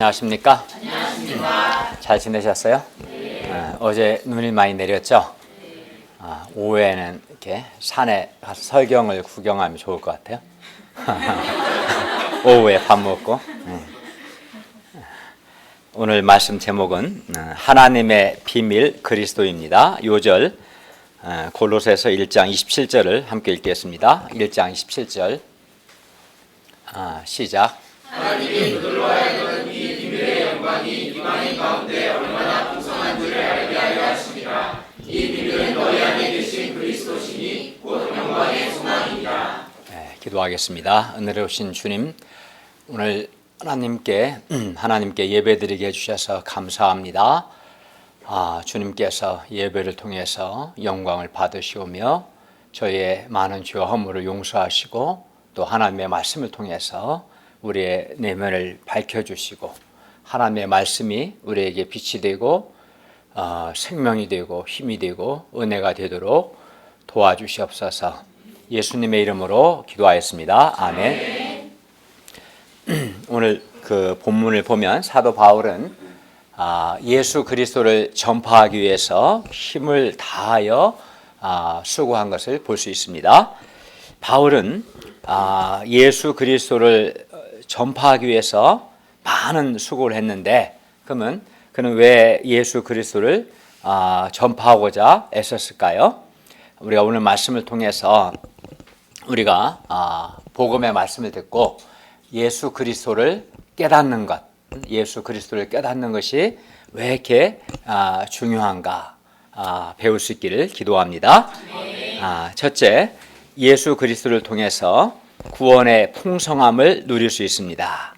안녕하십니까? 안녕하십니까? 잘 지내셨어요? 네. 어제 눈이 많이 내렸죠? 오후에는 이렇게 산에 가서 설경을 구경하면 좋을 것 같아요. 오후에 밥 먹고. 오늘 말씀 제목은 하나님의 비밀 그리스도입니다. 요절 골로새서 1장 27절을 함께 읽겠습니다. 1장 27절 시작. 하나님이 그들로 하여금 이 비밀의 영광이 이방인 가운데 얼마나 풍성한지를 알게 하려 하십니다. 이 비밀은 너희 안에 계신 그리스도시니 곧 영광의 소망이니라. 기도하겠습니다. 은혜를 오신 주님, 오늘 하나님께 예배드리게 해주셔서 감사합니다. 주님께서 예배를 통해서 영광을 받으시오며 저희의 많은 죄와 허물을 용서하시고 또 하나님의 말씀을 통해서 우리의 내면을 밝혀주시고 하나님의 말씀이 우리에게 빛이 되고 생명이 되고 힘이 되고 은혜가 되도록 도와주시옵소서. 예수님의 이름으로 기도하였습니다. 아멘. 오늘 그 본문을 보면 사도 바울은 예수 그리스도를 전파하기 위해서 힘을 다하여 수고한 것을 볼 수 있습니다. 바울은 예수 그리스도를 전파하기 위해서 많은 수고를 했는데 그러면 그는 왜 예수 그리스도를 전파하고자 애썼을까요? 우리가 오늘 말씀을 통해서 우리가 복음의 말씀을 듣고 예수 그리스도를 깨닫는 것, 예수 그리스도를 깨닫는 것이 왜 이렇게 중요한가 배울 수 있기를 기도합니다. 첫째, 예수 그리스도를 통해서 구원의 풍성함을 누릴 수 있습니다.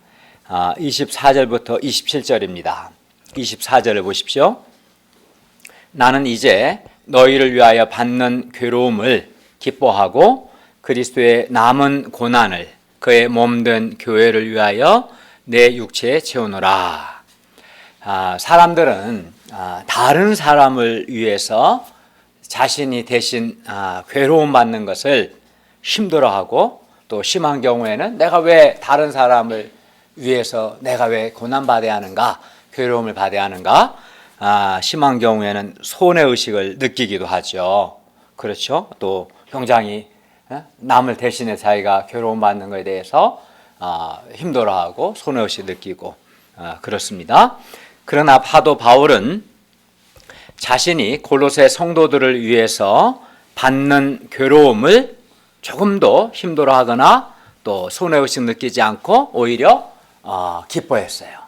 24절부터 27절입니다. 24절을 보십시오. 나는 이제 너희를 위하여 받는 괴로움을 기뻐하고 그리스도의 남은 고난을 그의 몸된 교회를 위하여 내 육체에 채우노라. 사람들은 다른 사람을 위해서 자신이 대신 괴로움 받는 것을 힘들어하고 또 심한 경우에는 내가 왜 다른 사람을 위해서 내가 왜 고난받아야 하는가, 괴로움을 받아야 하는가, 심한 경우에는 손해의식을 느끼기도 하죠. 그렇죠? 또 굉장히 남을 대신해 자기가 괴로움받는 것에 대해서 힘들어하고 손해의식 느끼고 그렇습니다. 그러나 사도 바울은 자신이 골로새 성도들을 위해서 받는 괴로움을 조금도 힘들어하거나 또 손해의식 느끼지 않고 오히려 기뻐했어요.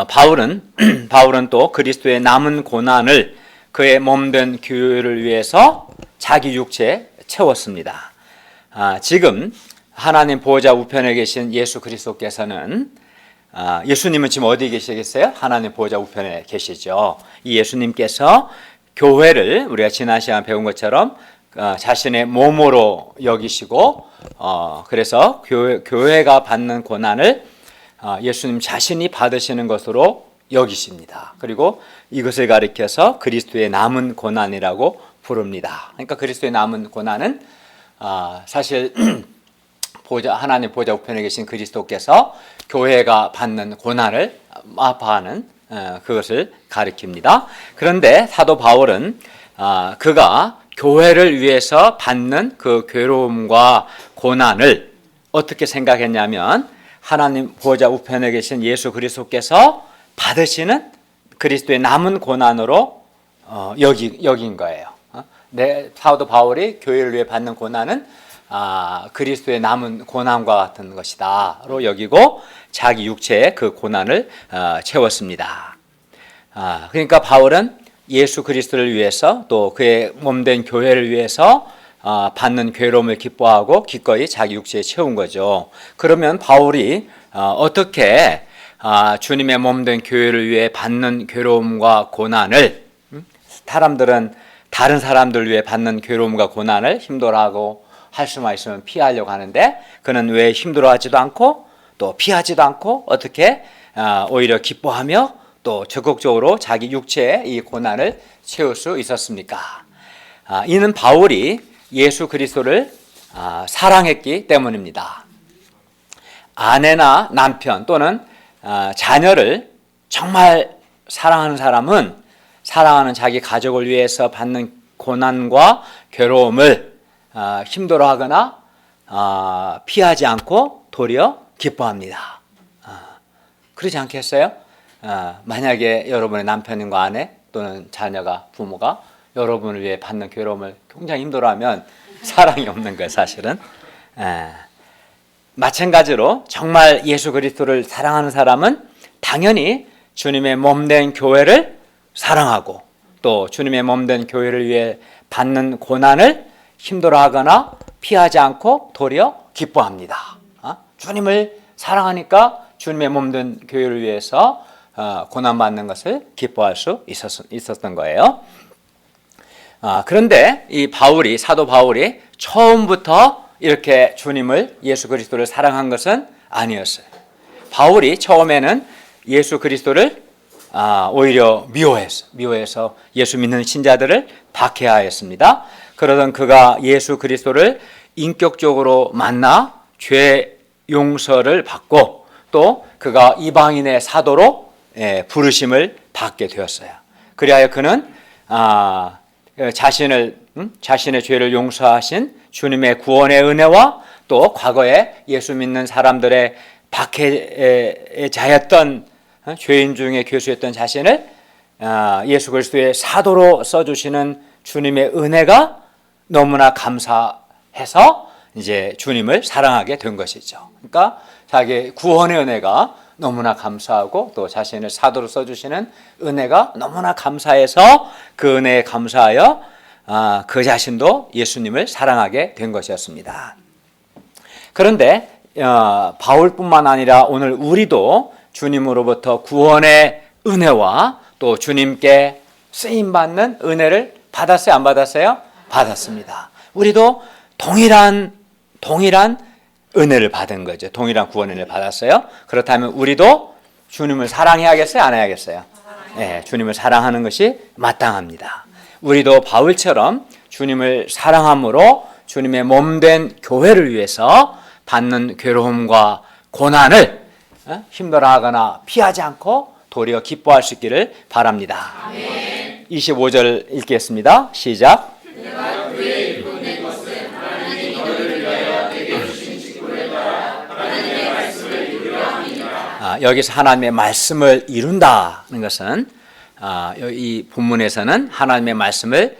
바울은 또 그리스도의 남은 고난을 그의 몸된 교회를 위해서 자기 육체에 채웠습니다. 지금 하나님 보호자 우편에 계신 예수 그리스도께서는 예수님은 지금 어디에 계시겠어요? 하나님 보호자 우편에 계시죠. 이 예수님께서 교회를 우리가 지난 시간 배운 것처럼 자신의 몸으로 여기시고 그래서 교회가 받는 고난을 예수님 자신이 받으시는 것으로 여기십니다. 그리고 이것을 가리켜서 그리스도의 남은 고난이라고 부릅니다. 그러니까 그리스도의 남은 고난은 사실 하나님 보좌 우편에 계신 그리스도께서 교회가 받는 고난을 아파하는 그것을 가리킵니다. 그런데 사도 바울은 그가 교회를 위해서 받는 그 괴로움과 고난을 어떻게 생각했냐면 하나님 보좌 우편에 계신 예수 그리스도께서 받으시는 그리스도의 남은 고난으로 여긴 거예요. 사도 바울이 교회를 위해 받는 고난은 그리스도의 남은 고난과 같은 것이다로 여기고 자기 육체에 그 고난을 채웠습니다. 그러니까 바울은 예수 그리스도를 위해서 또 그의 몸된 교회를 위해서 받는 괴로움을 기뻐하고 기꺼이 자기 육체에 채운 거죠. 그러면 바울이 어떻게 주님의 몸된 교회를 위해 받는 괴로움과 고난을 사람들은 다른 사람들 위해 받는 괴로움과 고난을 힘들어하고 할 수만 있으면 피하려고 하는데 그는 왜 힘들어하지도 않고 또 피하지도 않고 어떻게 오히려 기뻐하며 또 적극적으로 자기 육체의 이 고난을 채울 수 있었습니까? 이는 바울이 예수 그리스도를 사랑했기 때문입니다. 아내나 남편 또는 자녀를 정말 사랑하는 사람은 사랑하는 자기 가족을 위해서 받는 고난과 괴로움을 힘들어하거나 피하지 않고 도리어 기뻐합니다. 그러지 않겠어요? 만약에 여러분의 남편과 아내 또는 자녀가 부모가 여러분을 위해 받는 괴로움을 굉장히 힘들어하면 사랑이 없는 거예요, 사실은. 마찬가지로 정말 예수 그리스도를 사랑하는 사람은 당연히 주님의 몸된 교회를 사랑하고 또 주님의 몸된 교회를 위해 받는 고난을 힘들어하거나 피하지 않고 도리어 기뻐합니다. 주님을 사랑하니까 주님의 몸된 교회를 위해서 고난받는 것을 기뻐할 수 있었던 거예요. 그런데 이 사도 바울이 처음부터 이렇게 주님을 예수 그리스도를 사랑한 것은 아니었어요. 바울이 처음에는 예수 그리스도를 오히려 미워해서 예수 믿는 신자들을 박해하였습니다. 그러던 그가 예수 그리스도를 인격적으로 만나 죄 용서를 받고 또 그가 이방인의 사도로 부르심을 받게 되었어요. 그리하여 그는 자신의 죄를 용서하신 주님의 구원의 은혜와 또 과거에 예수 믿는 사람들의 박해자였던 죄인 중에 교수였던 자신을 예수 그리스도의 사도로 써주시는 주님의 은혜가 너무나 감사해서 이제 주님을 사랑하게 된 것이죠. 그러니까 자기 구원의 은혜가 너무나 감사하고 또 자신을 사도로 써주시는 은혜가 너무나 감사해서 그 은혜에 감사하여 그 자신도 예수님을 사랑하게 된 것이었습니다. 그런데 바울뿐만 아니라 오늘 우리도 주님으로부터 구원의 은혜와 또 주님께 쓰임받는 은혜를 받았어요? 안 받았어요? 받았습니다. 우리도 동일한 은혜를 받은 거죠. 동일한 구원 은혜를 받았어요. 그렇다면 우리도 주님을 사랑해야겠어요? 안 해야겠어요? 네, 주님을 사랑하는 것이 마땅합니다. 우리도 바울처럼 주님을 사랑함으로 주님의 몸된 교회를 위해서 받는 괴로움과 고난을 힘들어하거나 피하지 않고 도리어 기뻐할 수 있기를 바랍니다. 아멘. 25절 읽겠습니다. 시작. 내가 그의 일꾼의 것은 하나님이 너희를 위하여 내게 주신 직분을 따라 하나님의 말씀을 이루려 함이니라. 여기서 하나님의 말씀을 이룬다는 것은 이 본문에서는 하나님의 말씀을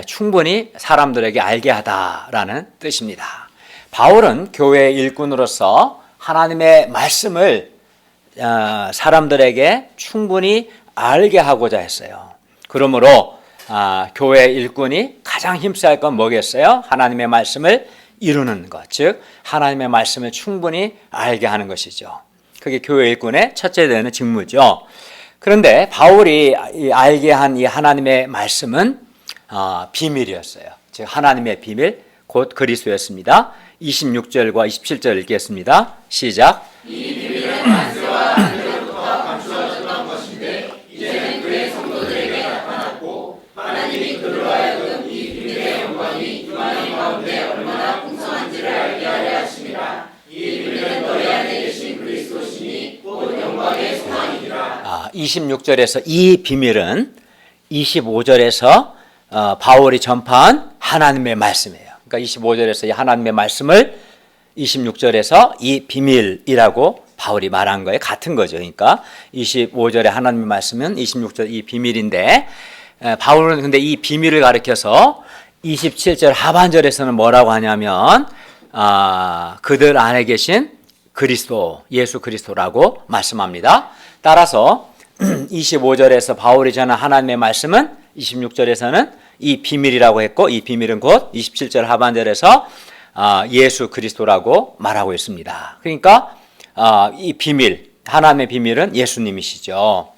충분히 사람들에게 알게 하다라는 뜻입니다. 바울은 교회의 일꾼으로서 하나님의 말씀을 사람들에게 충분히 알게 하고자 했어요. 그러므로 교회 일꾼이 가장 힘써야 할 건 뭐겠어요? 하나님의 말씀을 이루는 것, 즉 하나님의 말씀을 충분히 알게 하는 것이죠. 그게 교회 일꾼의 첫째 되는 직무죠. 그런데 바울이 알게 한 이 하나님의 말씀은 비밀이었어요. 즉 하나님의 비밀, 곧 그리스도였습니다. 26절과 27절 읽겠습니다. 시작. 이 비밀은 만세와 하늘로부터 감추어졌던 것인데 이제는 그의 성도들에게 나타났고 하나님이 그로 하여금 이 비밀의 영광이 이방인 가운데 얼마나 풍성한지를 알게 하려 하심이라. 이 비밀은 너희 안에 계신 그리스도시니 곧 영광의 소망이니라. 26절에서 이 비밀은 25절에서 바울이 전파한 하나님의 말씀이에요. 그러니까 25절에서 이 하나님의 말씀을 26절에서 이 비밀이라고 바울이 말한 거에 같은 거죠. 그러니까 25절의 하나님의 말씀은 26절 이 비밀인데 바울은 근데 이 비밀을 가리켜서 27절 하반절에서는 뭐라고 하냐면 그들 안에 계신 그리스도, 예수 그리스도라고 말씀합니다. 따라서 25절에서 바울이 전한 하나님의 말씀은 26절에서는 이 비밀이라고 했고 이 비밀은 곧 27절 하반절에서 예수 그리스도라고 말하고 있습니다. 그러니까 이 비밀, 하나님의 비밀은 예수님이시죠.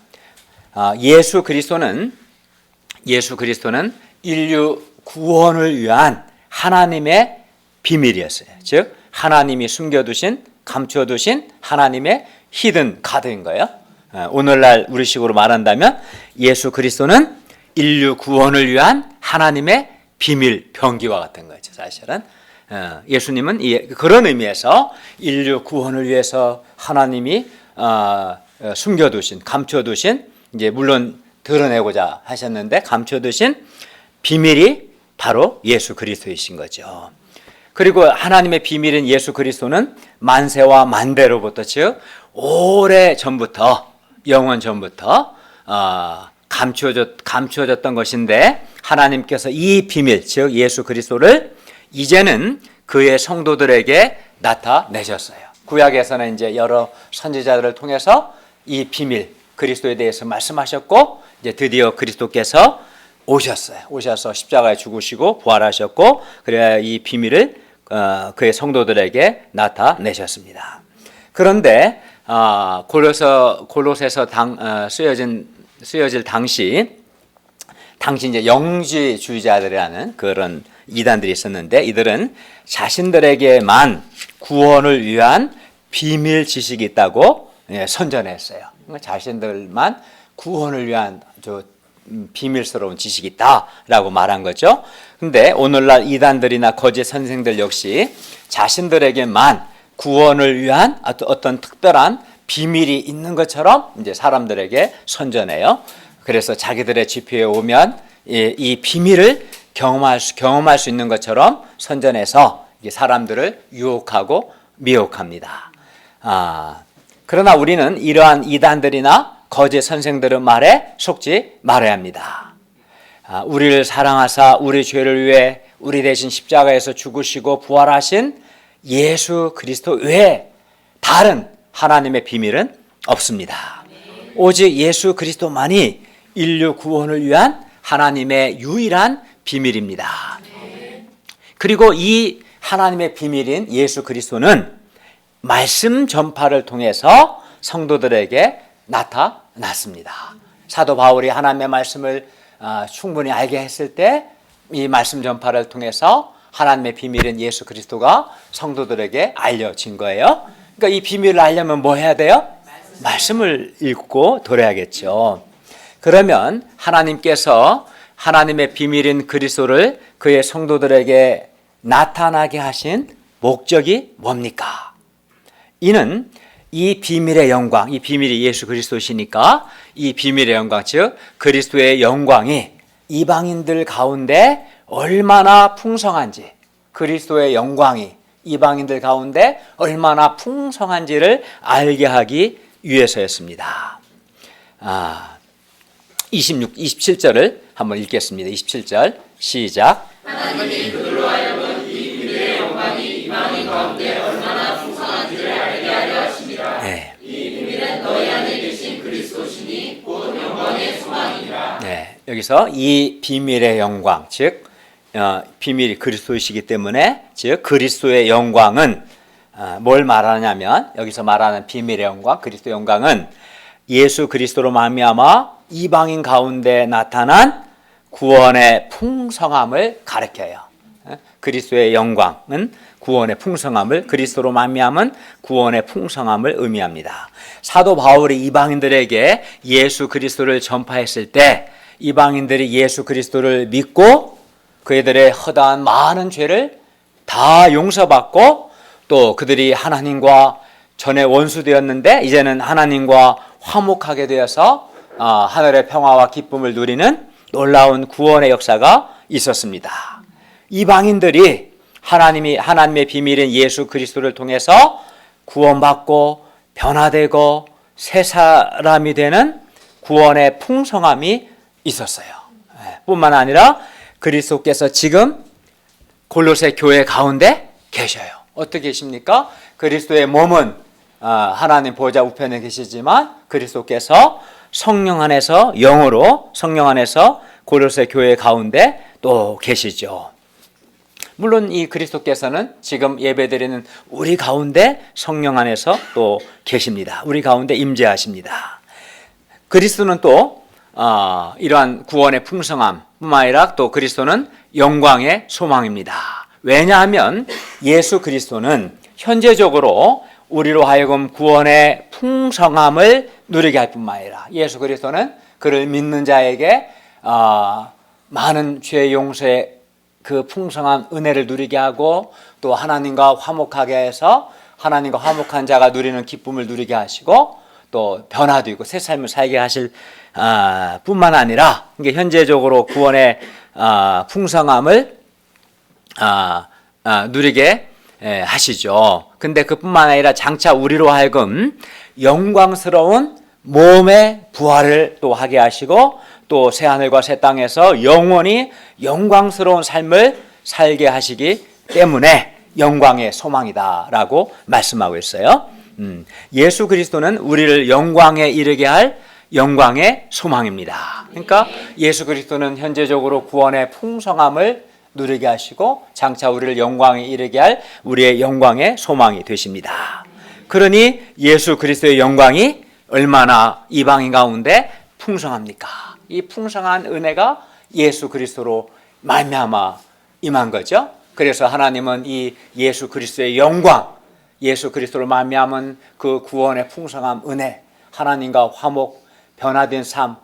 예수 그리스도는 인류 구원을 위한 하나님의 비밀이었어요. 즉 하나님이 숨겨두신, 감춰두신 하나님의 히든 카드인 거예요. 오늘날 우리식으로 말한다면 예수 그리스도는 인류 구원을 위한 하나님의 비밀 병기와 같은 거죠. 사실은 예수님은 그런 의미에서 인류 구원을 위해서 하나님이 숨겨두신, 감춰두신, 이제 물론 드러내고자 하셨는데 감춰두신 비밀이 바로 예수 그리스도이신 거죠. 그리고 하나님의 비밀인 예수 그리스도는 만세와 만대로부터, 즉 오래 전부터, 영원 전부터 감추어졌던 것인데, 하나님께서 이 비밀, 즉 예수 그리스도를 이제는 그의 성도들에게 나타내셨어요. 구약에서는 이제 여러 선지자들을 통해서 이 비밀, 그리스도에 대해서 말씀하셨고, 이제 드디어 그리스도께서 오셔서 십자가에 죽으시고 부활하셨고, 그래야 이 비밀을 그의 성도들에게 나타내셨습니다. 그런데 골로새서 쓰여질 당시 이제 영지주의자들이라는 그런 이단들이 있었는데, 이들은 자신들에게만 구원을 위한 비밀 지식이 있다고 선전했어요. 자신들만 구원을 위한 비밀스러운 지식이 있다라고 말한 거죠. 근데 오늘날 이단들이나 거짓 선생들 역시 자신들에게만 구원을 위한 어떤 특별한 비밀이 있는 것처럼 이제 사람들에게 선전해요. 그래서 자기들의 집회에 오면 이 비밀을 경험할 수 있는 것처럼 선전해서 사람들을 유혹하고 미혹합니다. 그러나 우리는 이러한 이단들이나 거짓 선생들의 말에 속지 말아야 합니다. 우리를 사랑하사 우리 죄를 위해 우리 대신 십자가에서 죽으시고 부활하신 예수 그리스도 외에 다른 하나님의 비밀은 없습니다. 오직 예수 그리스도만이 인류 구원을 위한 하나님의 유일한 비밀입니다. 그리고 이 하나님의 비밀인 예수 그리스도는 말씀 전파를 통해서 성도들에게 나타났습니다. 사도 바울이 하나님의 말씀을 충분히 알게 했을 때 이 말씀 전파를 통해서 하나님의 비밀인 예수 그리스도가 성도들에게 알려진 거예요. 그러니까 이 비밀을 알려면 뭐 해야 돼요? 말씀을 읽고 들어야겠죠. 그러면 하나님께서 하나님의 비밀인 그리스도를 그의 성도들에게 나타나게 하신 목적이 뭡니까? 이는 이 비밀의 영광, 이 비밀이 예수 그리스도시니까 이 비밀의 영광, 즉 그리스도의 영광이 이방인들 가운데 얼마나 풍성한지, 그리스도의 영광이 이방인들 가운데 얼마나 풍성한지를 알게 하기 위해서였습니다. 27절을 한번 읽겠습니다. 27절 시작. 하나님이 그들로 하여금 이 비밀의 영광이 이방인 가운데 얼마나 풍성한지를 알게 하려 하십니다. 네. 이 비밀은 너희 안에 계신 그리스도시니 곧 영광의 소망이니라. 네, 여기서 이 비밀의 영광, 즉 비밀이 그리스도이시기 때문에, 즉 그리스도의 영광은 뭘 말하냐면, 여기서 말하는 비밀의 영광, 그리스도의 영광은 예수 그리스도로 말미암아 이방인 가운데 나타난 구원의 풍성함을 가리켜요. 그리스도의 영광은 구원의 풍성함을, 그리스도로 말미암은 구원의 풍성함을 의미합니다. 사도 바울이 이방인들에게 예수 그리스도를 전파했을 때 이방인들이 예수 그리스도를 믿고 그들의 허다한 많은 죄를 다 용서받고, 또 그들이 하나님과 전에 원수되었는데 이제는 하나님과 화목하게 되어서 하늘의 평화와 기쁨을 누리는 놀라운 구원의 역사가 있었습니다. 이방인들이 하나님의 비밀인 예수 그리스도를 통해서 구원받고 변화되고 새 사람이 되는 구원의 풍성함이 있었어요. 뿐만 아니라 그리스도께서 지금 골로새 교회 가운데 계셔요. 어떻게 계십니까? 그리스도의 몸은 하나님 보좌 우편에 계시지만 그리스도께서 성령 안에서, 영으로 성령 안에서 골로새 교회 가운데 또 계시죠. 물론 이 그리스도께서는 지금 예배드리는 우리 가운데 성령 안에서 또 계십니다. 우리 가운데 임재하십니다. 그리스도는 또 이러한 구원의 풍성함뿐만 아니라 또 그리스도는 영광의 소망입니다. 왜냐하면 예수 그리스도는 현재적으로 우리로 하여금 구원의 풍성함을 누리게 할 뿐만 아니라, 예수 그리스도는 그를 믿는 자에게 많은 죄 용서의 그 풍성한 은혜를 누리게 하고, 또 하나님과 화목하게 해서 하나님과 화목한 자가 누리는 기쁨을 누리게 하시고 또 변화도 있고 새 삶을 살게 하실 뿐만 아니라 이게 현재적으로 구원의 풍성함을 누리게 하시죠. 근데 그뿐만 아니라 장차 우리로 하여금 영광스러운 몸의 부활을 또 하게 하시고 또 새하늘과 새 땅에서 영원히 영광스러운 삶을 살게 하시기 때문에 영광의 소망이다라고 말씀하고 있어요. 예수 그리스도는 우리를 영광에 이르게 할 영광의 소망입니다. 그러니까 예수 그리스도는 현재적으로 구원의 풍성함을 누리게 하시고 장차 우리를 영광에 이르게 할 우리의 영광의 소망이 되십니다. 그러니 예수 그리스도의 영광이 얼마나 이방인 가운데 풍성합니까? 이 풍성한 은혜가 예수 그리스도로 말미암아 임한 거죠. 그래서 하나님은 이 예수 그리스도의 영광, 예수 그리스도로 말미암은 그 구원의 풍성한 은혜, 하나님과 화목, 변화된 삶,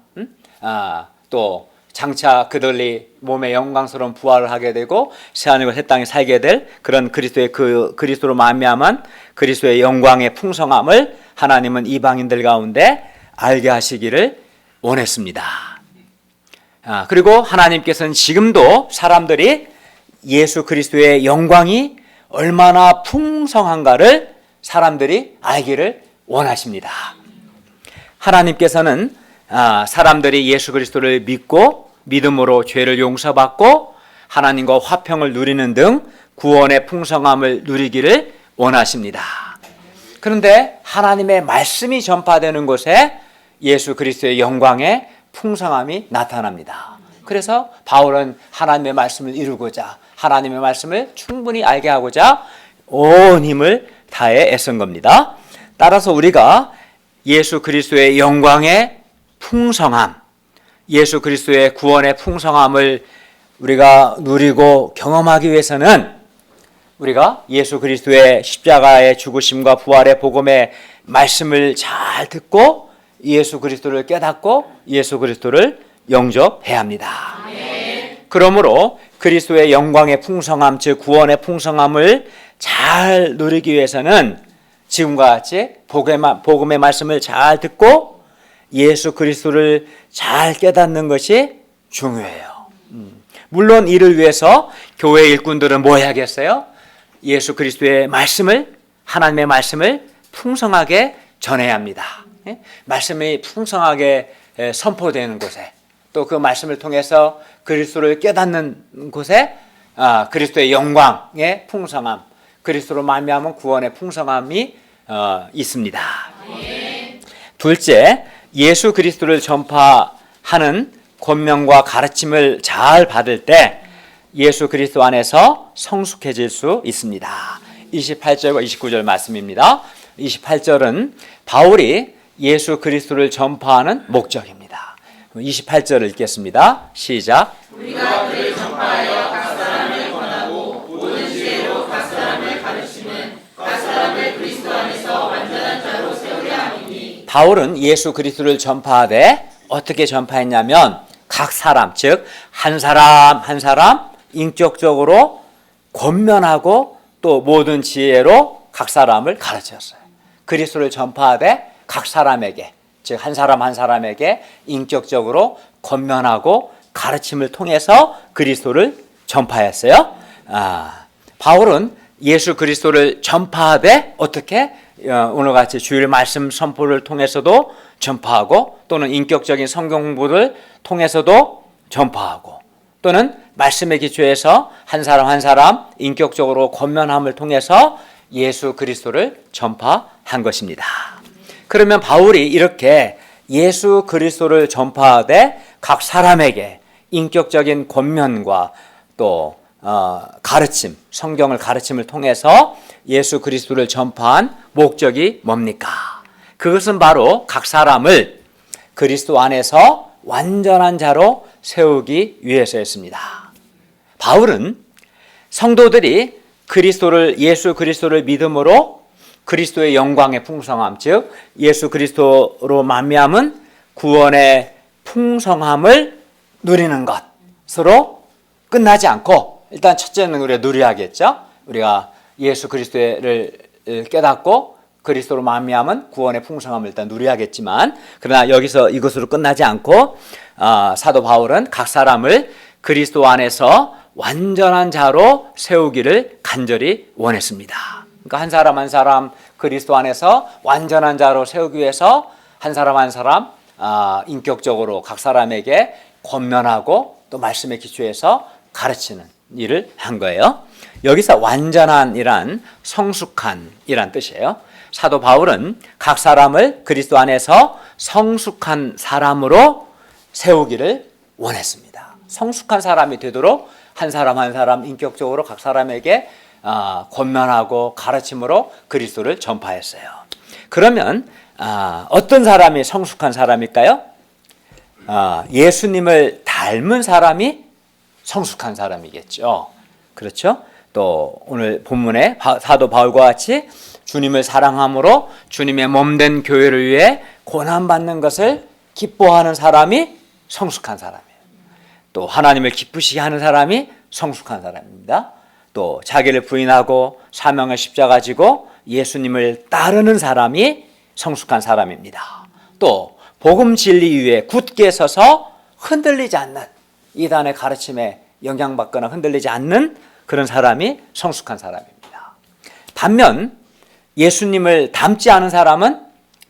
또 장차 그들이 몸의 영광스러운 부활을 하게 되고 새하늘과 새 땅에 살게 될 그런 그리스도의 그리스도로 말미암은 그리스도의 영광의 풍성함을 하나님은 이방인들 가운데 알게 하시기를 원했습니다. 그리고 하나님께서는 지금도 사람들이 예수 그리스도의 영광이 얼마나 풍성한가를 사람들이 알기를 원하십니다. 하나님께서는 사람들이 예수 그리스도를 믿고 믿음으로 죄를 용서받고 하나님과 화평을 누리는 등 구원의 풍성함을 누리기를 원하십니다. 그런데 하나님의 말씀이 전파되는 곳에 예수 그리스도의 영광의 풍성함이 나타납니다. 그래서 바울은 하나님의 말씀을 이루고자 하나님의 말씀을 충분히 알게 하고자 온 힘을 다해 애쓴 겁니다. 따라서 우리가 예수 그리스도의 영광의 풍성함, 예수 그리스도의 구원의 풍성함을 우리가 누리고 경험하기 위해서는 우리가 예수 그리스도의 십자가의 죽으심과 부활의 복음의 말씀을 잘 듣고 예수 그리스도를 깨닫고 예수 그리스도를 영접해야 합니다. 그러므로 그리스도의 영광의 풍성함, 즉 구원의 풍성함을 잘 누리기 위해서는 지금과 같이 복음의 말씀을 잘 듣고 예수 그리스도를 잘 깨닫는 것이 중요해요. 물론 이를 위해서 교회 일꾼들은 뭐 해야겠어요? 예수 그리스도의 말씀을, 하나님의 말씀을 풍성하게 전해야 합니다. 말씀이 풍성하게 선포되는 곳에 또 그 말씀을 통해서 그리스도를 깨닫는 곳에 그리스도의 영광의 풍성함, 그리스도로 말미암은 구원의 풍성함이 있습니다. 둘째, 예수 그리스도를 전파하는 권면과 가르침을 잘 받을 때 예수 그리스도 안에서 성숙해질 수 있습니다. 28절과 29절 말씀입니다. 28절은 바울이 예수 그리스도를 전파하는 목적입니다. 28절을 읽겠습니다. 시작. 우리가 그를 전파하여 각 사람을 권하고 모든 지혜로 각 사람을 가르치는 각 사람을 그리스도 안에서 완전한 자로 세우려 함이니. 바울은 예수 그리스도를 전파하되 어떻게 전파했냐면 각 사람, 즉 한 사람 한 사람 인격적으로 권면하고 또 모든 지혜로 각 사람을 가르쳤어요. 그리스도를 전파하되 각 사람에게, 즉 한 사람 한 사람에게 인격적으로 권면하고 가르침을 통해서 그리스도를 전파했어요. 바울은 예수 그리스도를 전파하되 어떻게 오늘같이 주일 말씀 선포를 통해서도 전파하고 또는 인격적인 성경 공부를 통해서도 전파하고 또는 말씀에 기초해서 한 사람 한 사람 인격적으로 권면함을 통해서 예수 그리스도를 전파한 것입니다. 그러면 바울이 이렇게 예수 그리스도를 전파하되 각 사람에게 인격적인 권면과 또 가르침, 성경을 가르침을 통해서 예수 그리스도를 전파한 목적이 뭡니까? 그것은 바로 각 사람을 그리스도 안에서 완전한 자로 세우기 위해서였습니다. 바울은 성도들이 예수 그리스도를 믿음으로 그리스도의 영광의 풍성함, 즉 예수 그리스도로 말미암은 구원의 풍성함을 누리는 것으로 끝나지 않고 일단 첫째는 우리가 누려야겠죠. 우리가 예수 그리스도를 깨닫고 그리스도로 말미암은 구원의 풍성함을 일단 누려야겠지만, 그러나 여기서 이것으로 끝나지 않고 사도 바울은 각 사람을 그리스도 안에서 완전한 자로 세우기를 간절히 원했습니다. 그러니까 한 사람 한 사람 그리스도 안에서 완전한 자로 세우기 위해서 한 사람 한 사람 인격적으로 각 사람에게 권면하고 또 말씀에 기초해서 가르치는 일을 한 거예요. 여기서 완전한이란 성숙한이란 뜻이에요. 사도 바울은 각 사람을 그리스도 안에서 성숙한 사람으로 세우기를 원했습니다. 성숙한 사람이 되도록 한 사람 한 사람 인격적으로 각 사람에게 권면하고 가르침으로 그리스도를 전파했어요. 그러면 어떤 사람이 성숙한 사람일까요? 예수님을 닮은 사람이 성숙한 사람이겠죠. 그렇죠? 또 오늘 본문에 사도 바울과 같이 주님을 사랑함으로 주님의 몸된 교회를 위해 고난받는 것을 기뻐하는 사람이 성숙한 사람이에요. 또 하나님을 기쁘시게 하는 사람이 성숙한 사람입니다. 또 자기를 부인하고 사명의 십자가 지고 예수님을 따르는 사람이 성숙한 사람입니다. 또 복음 진리 위에 굳게 서서 흔들리지 않는, 이단의 가르침에 영향받거나 흔들리지 않는 그런 사람이 성숙한 사람입니다. 반면 예수님을 닮지 않은 사람은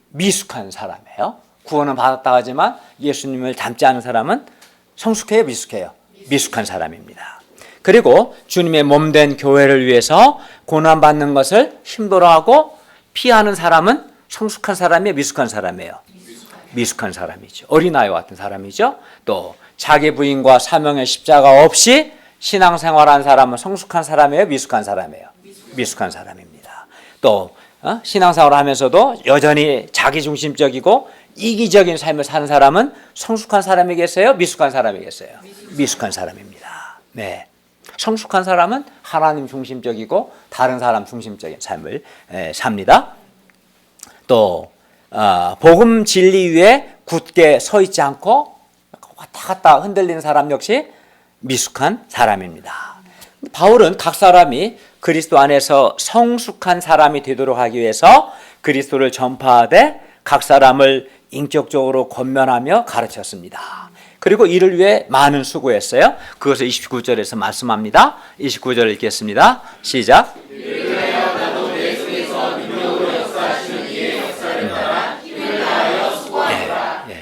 미숙한 사람이에요. 구원은 받았다 하지만 예수님을 닮지 않은 사람은 성숙해요, 미숙해요? 미숙한 사람입니다. 그리고 주님의 몸된 교회를 위해서 고난받는 것을 힘들어하고 피하는 사람은 성숙한 사람이에요, 미숙한 사람이에요? 미숙한 사람이죠. 어린아이와 같은 사람이죠. 또 자기 부인과 사명의 십자가 없이 신앙생활한 사람은 성숙한 사람이에요, 미숙한 사람이에요? 미숙한 사람입니다. 또 신앙생활을 하면서도 여전히 자기중심적이고 이기적인 삶을 사는 사람은 성숙한 사람이겠어요, 미숙한 사람이겠어요? 미숙한 사람입니다. 네. 성숙한 사람은 하나님 중심적이고 다른 사람 중심적인 삶을 삽니다. 또 복음 진리 위에 굳게 서 있지 않고 왔다 갔다 흔들리는 사람 역시 미숙한 사람입니다. 바울은 각 사람이 그리스도 안에서 성숙한 사람이 되도록 하기 위해서 그리스도를 전파하되 각 사람을 인격적으로 권면하며 가르쳤습니다. 그리고 이를 위해 많은 수고했어요. 그것을 29절에서 말씀합니다. 29절 읽겠습니다. 시작.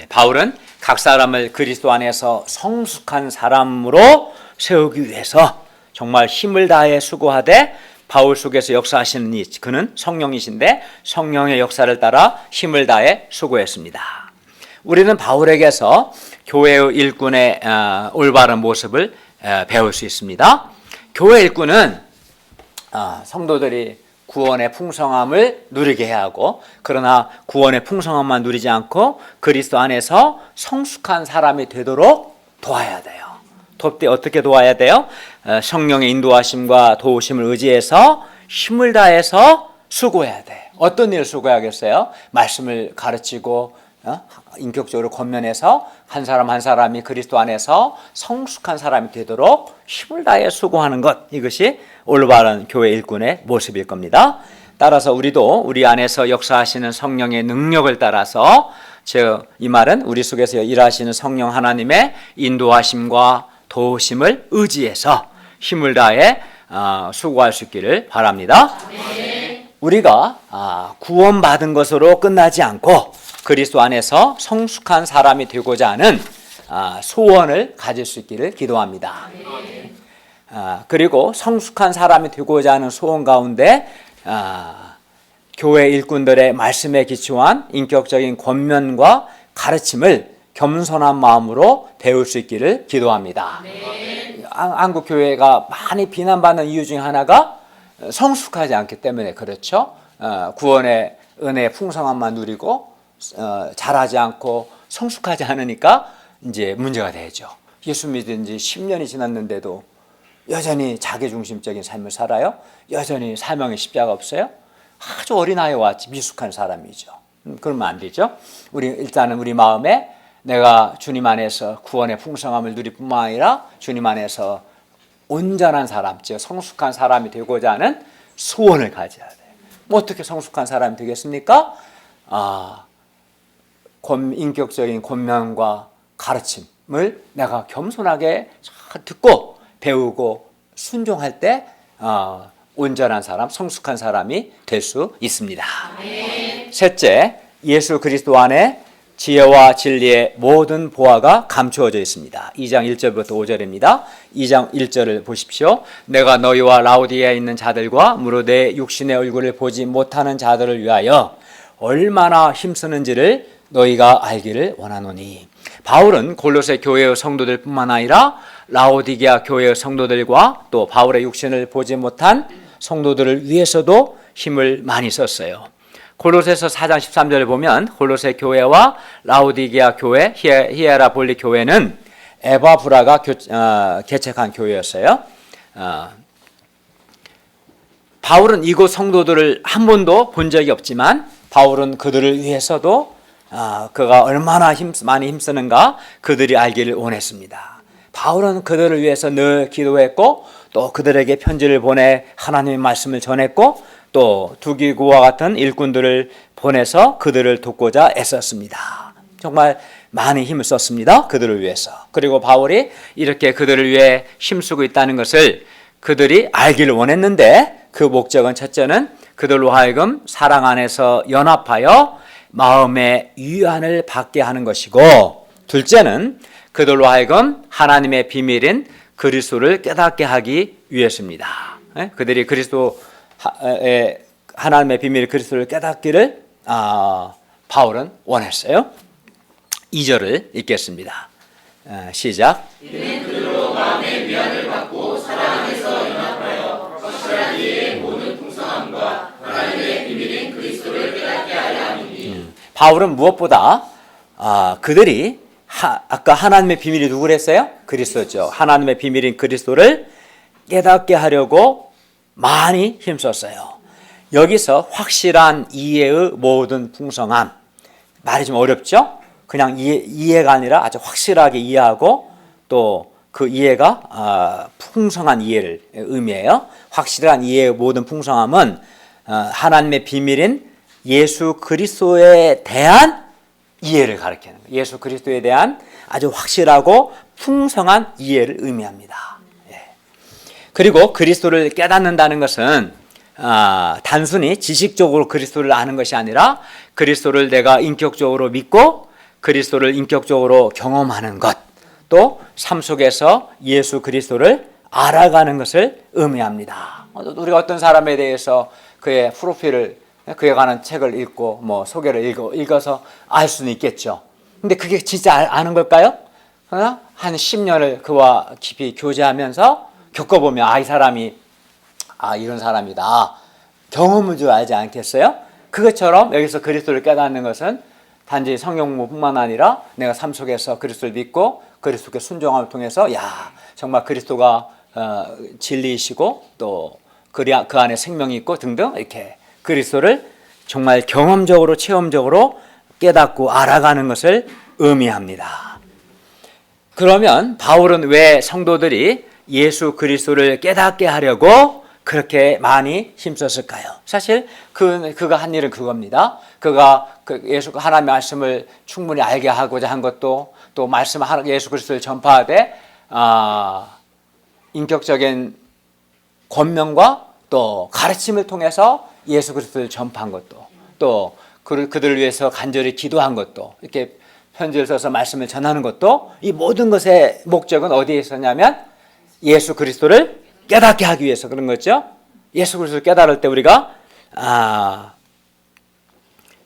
바울은 각 사람을 그리스도 안에서 성숙한 사람으로 세우기 위해서 정말 힘을 다해 수고하되 바울 속에서 역사하시는 이 그는 성령이신데 성령의 역사를 따라 힘을 다해 수고했습니다. 우리는 바울에게서 교회의 일꾼의 올바른 모습을 배울 수 있습니다. 교회 일꾼은 성도들이 구원의 풍성함을 누리게 해야 하고, 그러나 구원의 풍성함만 누리지 않고 그리스도 안에서 성숙한 사람이 되도록 도와야 돼요. 돕되 어떻게 도와야 돼요? 성령의 인도하심과 도우심을 의지해서 힘을 다해서 수고해야 돼. 어떤 일을 수고해야겠어요? 말씀을 가르치고 인격적으로 권면해서 한 사람 한 사람이 그리스도 안에서 성숙한 사람이 되도록 힘을 다해 수고하는 것, 이것이 올바른 교회 일꾼의 모습일 겁니다. 따라서 우리도 우리 안에서 역사하시는 성령의 능력을 따라서, 즉 이 말은 우리 속에서 일하시는 성령 하나님의 인도하심과 도우심을 의지해서 힘을 다해 수고할 수 있기를 바랍니다. 우리가 구원받은 것으로 끝나지 않고 그리스도 안에서 성숙한 사람이 되고자 하는 소원을 가질 수 있기를 기도합니다. 그리고 성숙한 사람이 되고자 하는 소원 가운데 교회 일꾼들의 말씀에 기초한 인격적인 권면과 가르침을 겸손한 마음으로 배울 수 있기를 기도합니다. 한국 교회가 많이 비난받는 이유 중에 하나가 성숙하지 않기 때문에 그렇죠. 구원의 은혜의 풍성함만 누리고 잘하지 않고 성숙하지 않으니까 이제 문제가 되죠. 예수 믿은 지 10년이 지났는데도 여전히 자기중심적인 삶을 살아요. 여전히 사명의 십자가 없어요. 아주 어린아이와 미숙한 사람이죠. 그러면 안 되죠. 일단은 우리 마음에 내가 주님 안에서 구원의 풍성함을 누릴 뿐만 아니라 주님 안에서 온전한 사람, 즉 성숙한 사람이 되고자 하는 소원을 가져야 돼요. 뭐 어떻게 성숙한 사람이 되겠습니까? 인격적인 권면과 가르침을 내가 겸손하게 잘 듣고 배우고 순종할 때 온전한 사람, 성숙한 사람이 될 수 있습니다. 아멘. 셋째, 예수 그리스도 안에 지혜와 진리의 모든 보화가 감추어져 있습니다. 2장 1절부터 5절입니다. 2장 1절을 보십시오. 내가 너희와 라우디아에 있는 자들과 무릇 내 육신의 얼굴을 보지 못하는 자들을 위하여 얼마나 힘쓰는지를 너희가 알기를 원하노니. 바울은 골로새 교회의 성도들뿐만 아니라 라오디게아 교회의 성도들과 또 바울의 육신을 보지 못한 성도들을 위해서도 힘을 많이 썼어요. 골로새서 4장 13절을 보면 골로새 교회와 라오디게아 교회, 히에라볼리 교회는 에바브라가 개척한 교회였어요. 바울은 이곳 성도들을 한 번도 본 적이 없지만 바울은 그들을 위해서도 그가 얼마나 많이 힘쓰는가 그들이 알기를 원했습니다. 바울은 그들을 위해서 늘 기도했고 또 그들에게 편지를 보내 하나님의 말씀을 전했고 또 두기구와 같은 일꾼들을 보내서 그들을 돕고자 애썼습니다. 정말 많이 힘을 썼습니다. 그들을 위해서. 그리고 바울이 이렇게 그들을 위해 힘쓰고 있다는 것을 그들이 알기를 원했는데 그 목적은 첫째는 그들로 하여금 사랑 안에서 연합하여 마음의 위안을 받게 하는 것이고, 둘째는 그들로 하여금 하나님의 비밀인 그리스도를 깨닫게 하기 위해서입니다. 그들이 그리스도의 하나님의 비밀 그리스도를 깨닫기를 바울은 원했어요. 2절을 읽겠습니다. 시작. 이는 그들로 마음의 위안을 받고 사랑 안에서 연합하여 확실하기에 모든 풍성함과 하나님의 비밀인 그리스도를 깨닫게 하려 함이니. 바울은 무엇보다 그들이 아까 하나님의 비밀이 누구랬어요? 그리스도죠. 하나님의 비밀인 그리스도를 깨닫게 하려고 많이 힘썼어요. 여기서 확실한 이해의 모든 풍성함, 말이 좀 어렵죠? 그냥 이해가 아니라 아주 확실하게 이해하고 또 그 이해가 풍성한 이해를 의미해요. 확실한 이해의 모든 풍성함은 하나님의 비밀인 예수 그리스도에 대한 이해를 가리키는 거예요. 예수 그리스도에 대한 아주 확실하고 풍성한 이해를 의미합니다. 그리고 그리스도를 깨닫는다는 것은 단순히 지식적으로 그리스도를 아는 것이 아니라 그리스도를 내가 인격적으로 믿고 그리스도를 인격적으로 경험하는 것, 또 삶 속에서 예수 그리스도를 알아가는 것을 의미합니다. 우리가 어떤 사람에 대해서 그의 프로필을, 그에 관한 책을 읽고 뭐 소개를 읽어서 알 수는 있겠죠. 근데 그게 진짜 아는 걸까요? 한 10년을 그와 깊이 교제하면서 겪어보면 이 사람이 이런 사람이다. 경험을 줄 알지 않겠어요? 그것처럼 여기서 그리스도를 깨닫는 것은 단지 성경뿐만 아니라 내가 삶 속에서 그리스도를 믿고 그리스도께 순종함을 통해서 정말 그리스도가 진리이시고 또 그 안에 생명이 있고 등등 이렇게 그리스도를 정말 경험적으로 체험적으로 깨닫고 알아가는 것을 의미합니다. 그러면 바울은 왜 성도들이 예수 그리스도를 깨닫게 하려고 그렇게 많이 힘썼을까요? 사실 그가 한 일은 그겁니다. 그가 예수 하나님의 말씀을 충분히 알게 하고자 한 것도 또 말씀 예수 그리스도를 전파하되 인격적인 권면과 또 가르침을 통해서 예수 그리스도를 전파한 것도 또 그들을 위해서 간절히 기도한 것도 이렇게 편지를 써서 말씀을 전하는 것도 이 모든 것의 목적은 어디에 있었냐면 예수 그리스도를 깨닫게 하기 위해서 그런 거죠. 예수 그리스도를 깨달을 때 우리가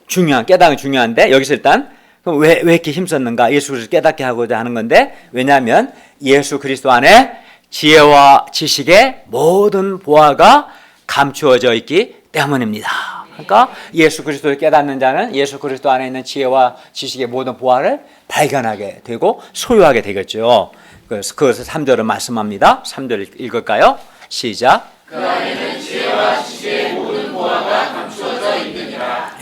깨닫는 게 중요한데 여기서 일단 왜 이렇게 힘썼는가? 예수 그리스도를 깨닫게 하고자 하는 건데 왜냐하면 예수 그리스도 안에 지혜와 지식의 모든 보화가 감추어져 있기 때문입니다. 그러니까 예수 그리스도를 깨닫는 자는 예수 그리스도 안에 있는 지혜와 지식의 모든 보화를 발견하게 되고 소유하게 되겠죠. 그것을 3절은 말씀합니다. 3절 읽을까요? 시작. 그 안에는 지혜와 지식의 모든 보화가 감추어져 있느니라.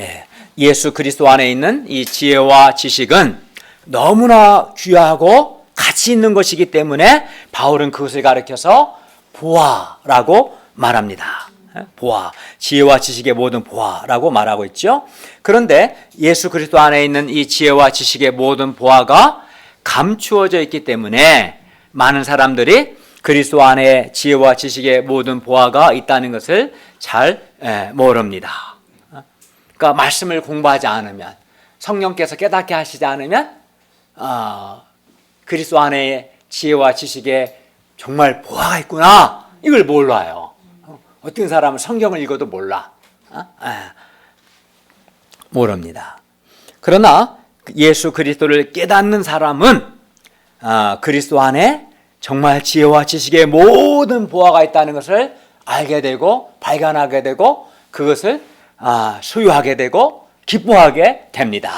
예수 그리스도 안에 있는 이 지혜와 지식은 너무나 귀하고 가치 있는 것이기 때문에 바울은 그것을 가르쳐서 보화라고 말합니다. 보화, 지혜와 지식의 모든 보화라고 말하고 있죠. 그런데 예수 그리스도 안에 있는 이 지혜와 지식의 모든 보화가 감추어져 있기 때문에 많은 사람들이 그리스도 안에 지혜와 지식의 모든 보화가 있다는 것을 잘 모릅니다. 그러니까 말씀을 공부하지 않으면, 성령께서 깨닫게 하시지 않으면 그리스도 안에 지혜와 지식에 정말 보화가 있구나, 이걸 몰라요. 어떤 사람은 성경을 읽어도 몰라. 모릅니다. 그러나 예수 그리스도를 깨닫는 사람은 그리스도 안에 정말 지혜와 지식의 모든 보화가 있다는 것을 알게 되고 발견하게 되고 그것을 소유하게 되고 기뻐하게 됩니다.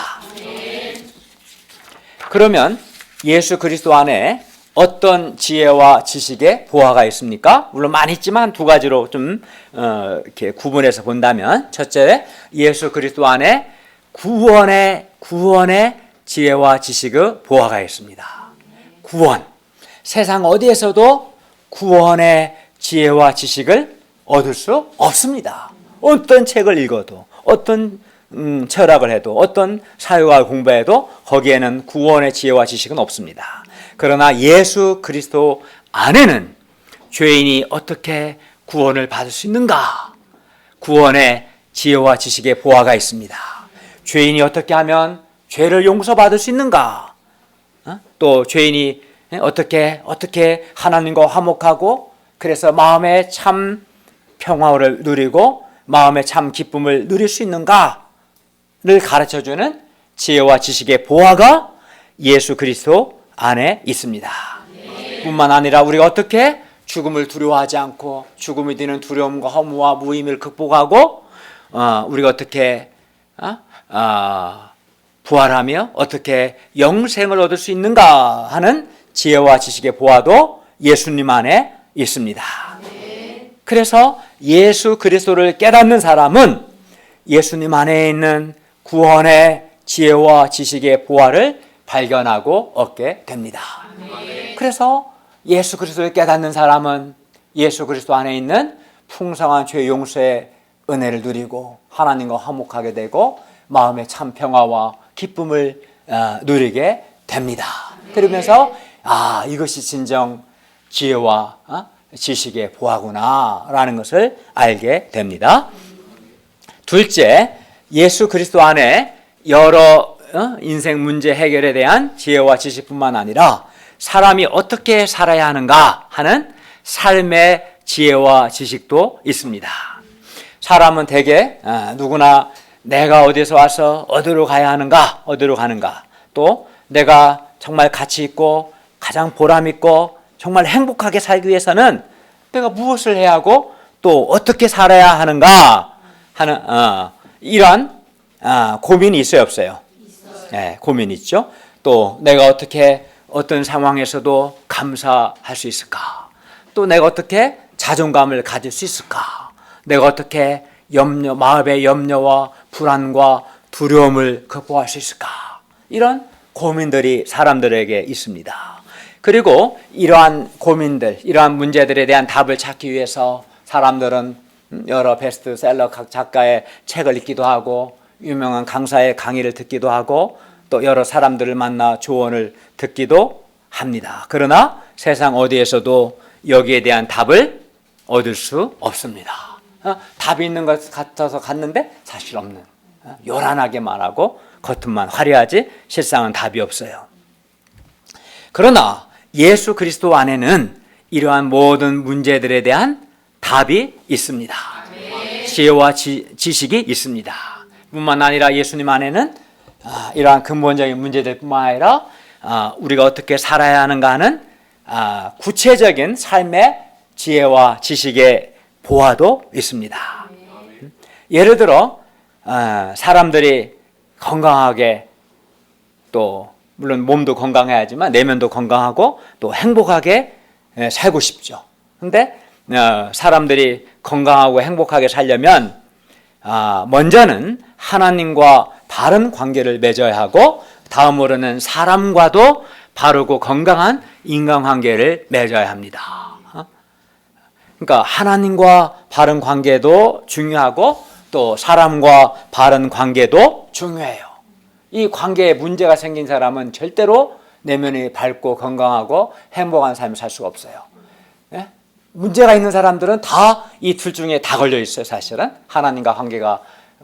그러면 예수 그리스도 안에 어떤 지혜와 지식의 보화가 있습니까? 물론 많이 있지만 두 가지로 좀 이렇게 구분해서 본다면, 첫째, 예수 그리스도 안에 구원의 지혜와 지식의 보화가 있습니다. 구원. 세상 어디에서도 구원의 지혜와 지식을 얻을 수 없습니다. 어떤 책을 읽어도, 어떤 철학을 해도, 어떤 사회학을 공부해도 거기에는 구원의 지혜와 지식은 없습니다. 그러나 예수 그리스도 안에는 죄인이 어떻게 구원을 받을 수 있는가? 구원의 지혜와 지식의 보화가 있습니다. 죄인이 어떻게 하면 죄를 용서받을 수 있는가? 또 죄인이 어떻게 하나님과 화목하고 그래서 마음의 참 평화를 누리고 마음의 참 기쁨을 누릴 수 있는가를 가르쳐주는 지혜와 지식의 보화가 예수 그리스도 안에 있습니다. 뿐만 아니라 우리가 어떻게 죽음을 두려워하지 않고 죽음이 드는 두려움과 허무와 무의미를 극복하고 우리가 어떻게 부활하며 어떻게 영생을 얻을 수 있는가 하는 지혜와 지식의 보화도 예수님 안에 있습니다. 그래서 예수 그리스도를 깨닫는 사람은 예수님 안에 있는 구원의 지혜와 지식의 보화를 발견하고 얻게 됩니다. 그래서 예수 그리스도를 깨닫는 사람은 예수 그리스도 안에 있는 풍성한 죄 용서의 은혜를 누리고 하나님과 화목하게 되고 마음의 참 평화와 기쁨을 누리게 됩니다. 그러면서 이것이 진정 지혜와 지식의 보화구나라는 것을 알게 됩니다. 둘째, 예수 그리스도 안에 여러 인생 문제 해결에 대한 지혜와 지식뿐만 아니라 사람이 어떻게 살아야 하는가 하는 삶의 지혜와 지식도 있습니다. 사람은 대개 누구나 내가 어디서 와서 어디로 가야 하는가, 어디로 가는가, 또 내가 정말 가치 있고 가장 보람 있고 정말 행복하게 살기 위해서는 내가 무엇을 해야 하고 또 어떻게 살아야 하는가 하는 이러한 고민이 있어요, 없어요? 네, 고민이 있죠. 또 내가 어떻게 어떤 상황에서도 감사할 수 있을까? 또 내가 어떻게 자존감을 가질 수 있을까? 내가 어떻게 마음의 염려와 불안과 두려움을 극복할 수 있을까? 이런 고민들이 사람들에게 있습니다. 그리고 이러한 고민들, 이러한 문제들에 대한 답을 찾기 위해서 사람들은 여러 베스트셀러 각 작가의 책을 읽기도 하고 유명한 강사의 강의를 듣기도 하고 또 여러 사람들을 만나 조언을 듣기도 합니다. 그러나 세상 어디에서도 여기에 대한 답을 얻을 수 없습니다. 답이 있는 것 같아서 갔는데 사실 없는, 요란하게 말하고 겉은만 화려하지 실상은 답이 없어요. 그러나 예수 그리스도 안에는 이러한 모든 문제들에 대한 답이 있습니다. 지혜와 지식이 있습니다. 뿐만 아니라 예수님 안에는 이러한 근본적인 문제들뿐만 아니라 우리가 어떻게 살아야 하는가 하는 구체적인 삶의 지혜와 지식의 보화도 있습니다. 예를 들어 사람들이 건강하게, 또 물론 몸도 건강해야지만 내면도 건강하고 또 행복하게 살고 싶죠. 그런데 사람들이 건강하고 행복하게 살려면 먼저는 하나님과 바른 관계를 맺어야 하고 다음으로는 사람과도 바르고 건강한 인간관계를 맺어야 합니다. 그러니까 하나님과 바른 관계도 중요하고 또 사람과 바른 관계도 중요해요. 이 관계에 문제가 생긴 사람은 절대로 내면이 밝고 건강하고 행복한 삶을 살 수가 없어요. 예? 문제가 있는 사람들은 다 이 둘 중에 다 걸려 있어요. 사실은 하나님과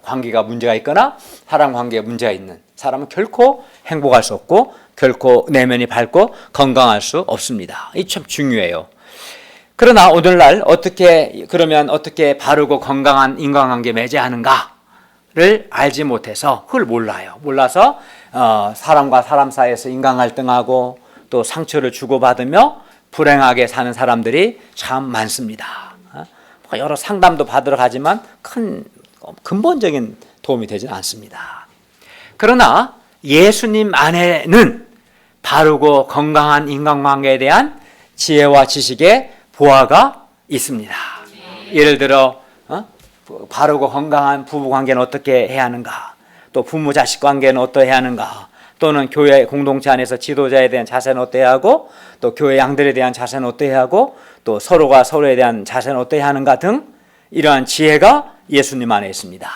관계가 문제가 있거나 사람 관계에 문제가 있는 사람은 결코 행복할 수 없고 결코 내면이 밝고 건강할 수 없습니다. 이 참 중요해요. 그러나 오늘날 어떻게 바르고 건강한 인간관계 맺어야하는가를 알지 못해서 그걸 몰라요. 몰라서 사람과 사람 사이에서 인간 갈등하고 또 상처를 주고받으며 불행하게 사는 사람들이 참 많습니다. 여러 상담도 받으러 가지만 큰 근본적인 도움이 되지는 않습니다. 그러나 예수님 안에는 바르고 건강한 인간관계에 대한 지혜와 지식의 보화가 있습니다. 예를 들어 바르고 건강한 부부관계는 어떻게 해야 하는가, 또 부모 자식 관계는 어떻게 해야 하는가, 또는 교회 공동체 안에서 지도자에 대한 자세는 어때야 하고, 또 교회 양들에 대한 자세는 어때야 하고, 또 서로가 서로에 대한 자세는 어때야 하는가 등 이러한 지혜가 예수님 안에 있습니다.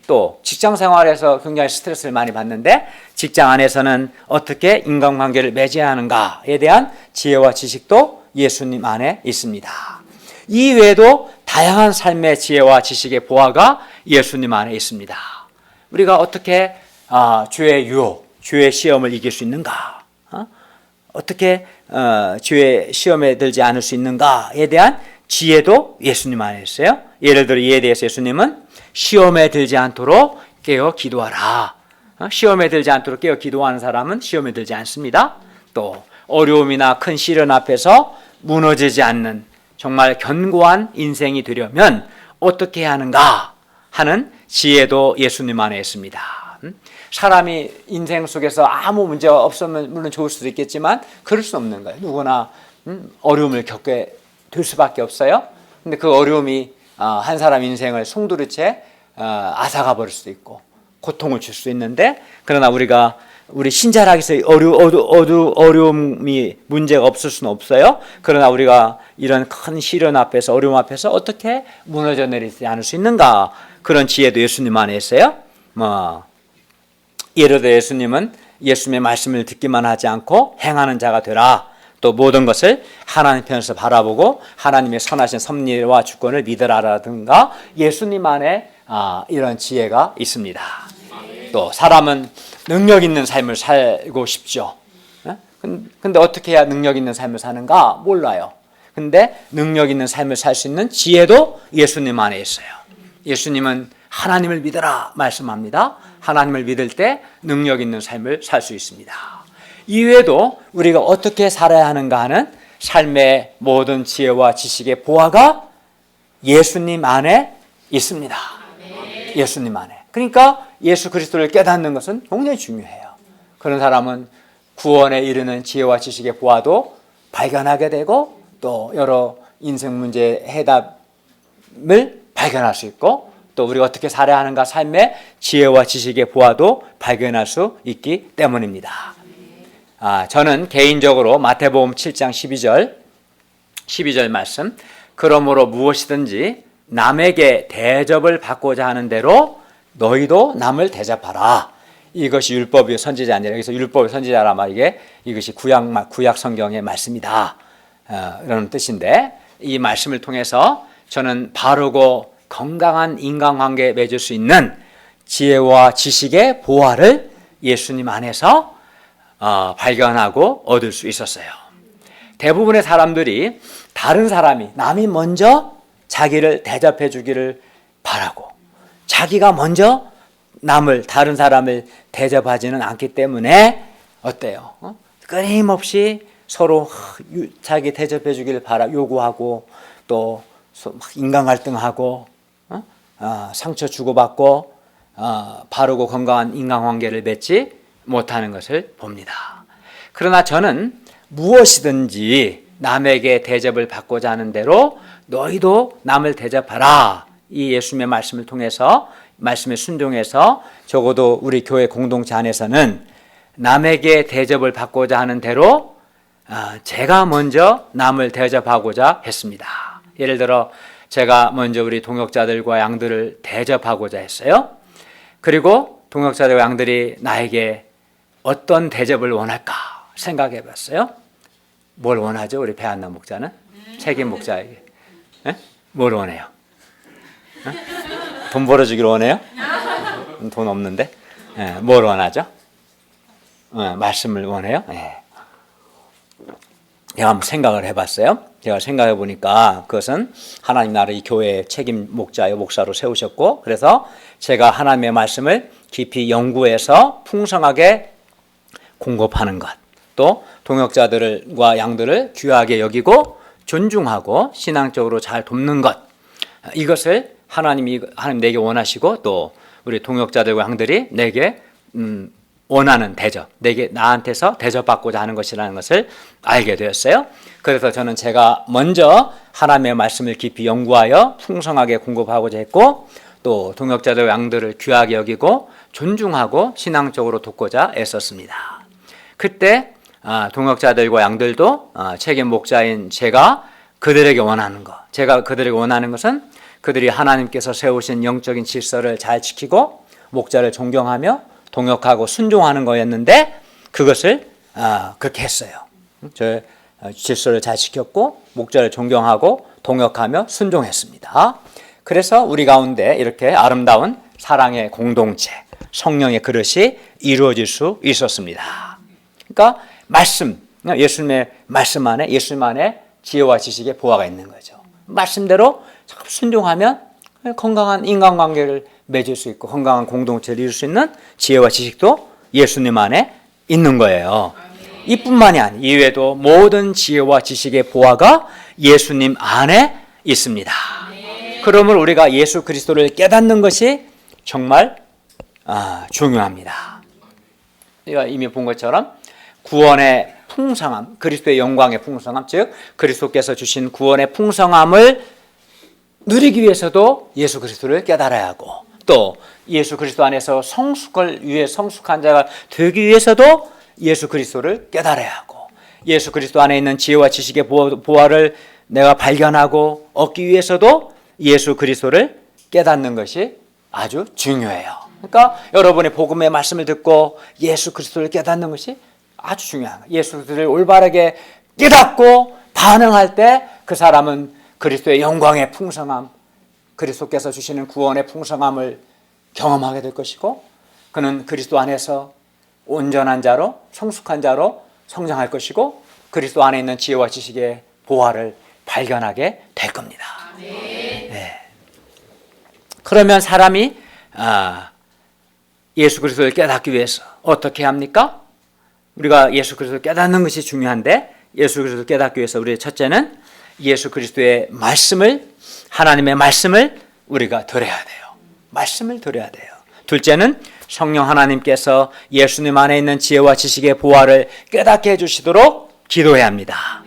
또 직장 생활에서 굉장히 스트레스를 많이 받는데 직장 안에서는 어떻게 인간관계를 맺어야 하는가에 대한 지혜와 지식도 예수님 안에 있습니다. 이 외에도 다양한 삶의 지혜와 지식의 보화가 예수님 안에 있습니다. 우리가 어떻게 죄의 유혹, 죄의 시험을 이길 수 있는가, 어떻게 죄의 시험에 들지 않을 수 있는가에 대한 지혜도 예수님 안에 있어요. 예를 들어 이에 대해서 예수님은 시험에 들지 않도록 깨어 기도하라. 시험에 들지 않도록 깨어 기도하는 사람은 시험에 들지 않습니다. 또 어려움이나 큰 시련 앞에서 무너지지 않는 정말 견고한 인생이 되려면 어떻게 해야 하는가 하는 지혜도 예수님 안에 있습니다. 사람이 인생 속에서 아무 문제가 없으면 물론 좋을 수도 있겠지만 그럴 수 없는 거예요. 누구나 어려움을 겪게 될 수밖에 없어요. 근데 그 어려움이 한 사람 인생을 송두리째 앗아가 버릴 수도 있고 고통을 줄 수 있는데, 그러나 우리 신자락에서 어려움이 문제가 없을 수는 없어요. 그러나 우리가 이런 큰 시련 앞에서 어려움 앞에서 어떻게 무너져 내리지 않을 수 있는가, 그런 지혜도 예수님 안에 있어요. 예를 들어 예수님은 예수님의 말씀을 듣기만 하지 않고 행하는 자가 되라. 또 모든 것을 하나님 편에서 바라보고 하나님의 선하신 섭리와 주권을 믿으라라든가 예수님 안에 이런 지혜가 있습니다. 또 사람은 능력 있는 삶을 살고 싶죠. 근데 어떻게 해야 능력 있는 삶을 사는가 몰라요. 근데 능력 있는 삶을 살 수 있는 지혜도 예수님 안에 있어요. 예수님은 하나님을 믿으라 말씀합니다. 하나님을 믿을 때 능력 있는 삶을 살 수 있습니다. 이외에도 우리가 어떻게 살아야 하는가 하는 삶의 모든 지혜와 지식의 보화가 예수님 안에 있습니다. 예수님 안에. 그러니까 예수 그리스도를 깨닫는 것은 굉장히 중요해요. 그런 사람은 구원에 이르는 지혜와 지식의 보화도 발견하게 되고 또 여러 인생 문제의 해답을 발견할 수 있고 또 우리가 어떻게 살아야 하는가 삶의 지혜와 지식의 보화도 발견할 수 있기 때문입니다. 저는 개인적으로 마태복음 7장 12절 말씀, 그러므로 무엇이든지 남에게 대접을 받고자 하는 대로 너희도 남을 대접하라. 이것이 율법의 선지자 아니라 여기서 율법의 선지자라 말이게 이것이 구약 성경의 말씀이다. 이런 뜻인데 이 말씀을 통해서 저는 바르고 건강한 인간관계 맺을 수 있는 지혜와 지식의 보화를 예수님 안에서 발견하고 얻을 수 있었어요. 대부분의 사람들이 다른 사람이 남이 먼저 자기를 대접해 주기를 바라고 자기가 먼저 다른 사람을 대접하지는 않기 때문에 어때요? 끊임없이 서로 자기 대접해 주기를 요구하고 또 인간 갈등하고 상처 주고받고 바르고 건강한 인간관계를 맺지 못하는 것을 봅니다. 그러나 저는 무엇이든지 남에게 대접을 받고자 하는 대로 너희도 남을 대접하라. 이 예수님의 말씀을 통해서 말씀에 순종해서 적어도 우리 교회 공동체 안에서는 남에게 대접을 받고자 하는 대로 제가 먼저 남을 대접하고자 했습니다. 예를 들어 제가 먼저 우리 동역자들과 양들을 대접하고자 했어요. 그리고 동역자들과 양들이 나에게 어떤 대접을 원할까 생각해 봤어요. 뭘 원하죠? 우리 배한나 목자는? 책임 목자에게. 네? 뭘 원해요? 네? 돈 벌어주기를 원해요? 돈 없는데? 네, 뭘 원하죠? 말씀을 원해요? 네. 제가 한번 생각을 해봤어요. 제가 생각해 보니까 그것은 하나님 나라 이 교회의 책임 목자요 목사로 세우셨고, 그래서 제가 하나님의 말씀을 깊이 연구해서 풍성하게 공급하는 것, 또 동역자들과 양들을 귀하게 여기고 존중하고 신앙적으로 잘 돕는 것, 이것을 하나님 내게 원하시고 또 우리 동역자들과 양들이 내게 원하는 대접, 나한테서 대접받고자 하는 것이라는 것을 알게 되었어요. 그래서 저는 제가 먼저 하나님의 말씀을 깊이 연구하여 풍성하게 공급하고자 했고, 또 동역자들 양들을 귀하게 여기고 존중하고 신앙적으로 돕고자 애썼습니다. 그때 동역자들과 양들도 책임 목자인 제가 그들에게 원하는 것, 제가 그들에게 원하는 것은 그들이 하나님께서 세우신 영적인 질서를 잘 지키고 목자를 존경하며 동역하고 순종하는 거였는데, 그것을 그렇게 했어요. 저 질서를 잘 지켰고 목자를 존경하고 동역하며 순종했습니다. 그래서 우리 가운데 이렇게 아름다운 사랑의 공동체, 성령의 그릇이 이루어질 수 있었습니다. 그러니까 말씀, 예수님의 말씀 안에 예수님 안에 지혜와 지식의 보화가 있는 거죠. 말씀대로 순종하면 건강한 인간관계를 맺을 수 있고 건강한 공동체를 이룰 수 있는 지혜와 지식도 예수님 안에 있는 거예요. 이뿐만이 아니고 이외에도 모든 지혜와 지식의 보화가 예수님 안에 있습니다. 그러므로 우리가 예수 그리스도를 깨닫는 것이 정말 중요합니다. 우리가 이미 본 것처럼 구원의 풍성함, 그리스도의 영광의 풍성함, 즉 그리스도께서 주신 구원의 풍성함을 누리기 위해서도 예수 그리스도를 깨달아야 하고, 또 예수 그리스도 안에서 성숙한 자가 되기 위해서도 예수 그리스도를 깨달아야 하고, 예수 그리스도 안에 있는 지혜와 지식의 보화를 내가 발견하고 얻기 위해서도 예수 그리스도를 깨닫는 것이 아주 중요해요. 그러니까 여러분의 복음의 말씀을 듣고 예수 그리스도를 깨닫는 것이 아주 중요한 거예요. 예수 그리스도를 올바르게 깨닫고 반응할 때 그 사람은 그리스도의 영광의 풍성함, 그리스도께서 주시는 구원의 풍성함을 경험하게 될 것이고, 그는 그리스도 안에서 온전한 자로 성숙한 자로 성장할 것이고, 그리스도 안에 있는 지혜와 지식의 보화를 발견하게 될 겁니다. 네. 그러면 사람이 예수 그리스도를 깨닫기 위해서 어떻게 합니까? 우리가 예수 그리스도를 깨닫는 것이 중요한데, 예수 그리스도를 깨닫기 위해서 우리의 첫째는 예수 그리스도의 말씀을, 하나님의 말씀을 우리가 들어야 돼요. 말씀을 들어야 돼요. 둘째는 성령 하나님께서 예수님 안에 있는 지혜와 지식의 보화를 깨닫게 해주시도록 기도해야 합니다.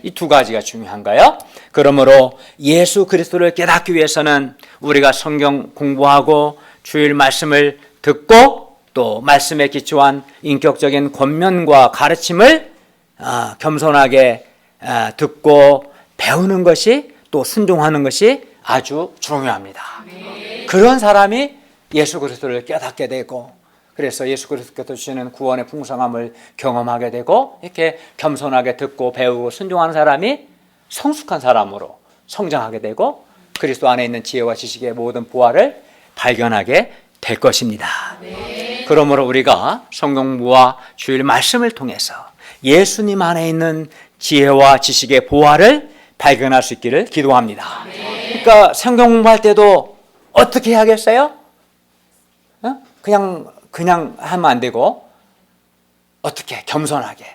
이 두 가지가 중요한가요? 그러므로 예수 그리스도를 깨닫기 위해서는 우리가 성경 공부하고 주일 말씀을 듣고 또 말씀에 기초한 인격적인 권면과 가르침을 겸손하게 듣고 배우는 것이, 또 순종하는 것이 아주 중요합니다. 그런 사람이 예수 그리스도를 깨닫게 되고, 그래서 예수 그리스도께서 주시는 구원의 풍성함을 경험하게 되고, 이렇게 겸손하게 듣고 배우고 순종하는 사람이 성숙한 사람으로 성장하게 되고 그리스도 안에 있는 지혜와 지식의 모든 보화를 발견하게 될 것입니다. 그러므로 우리가 성경부와 주일 말씀을 통해서 예수님 안에 있는 지혜와 지식의 보화를 발견할 수 있기를 기도합니다. 그러니까 성경 공부할 때도 어떻게 해야겠어요? 그냥 하면 안 되고, 어떻게 겸손하게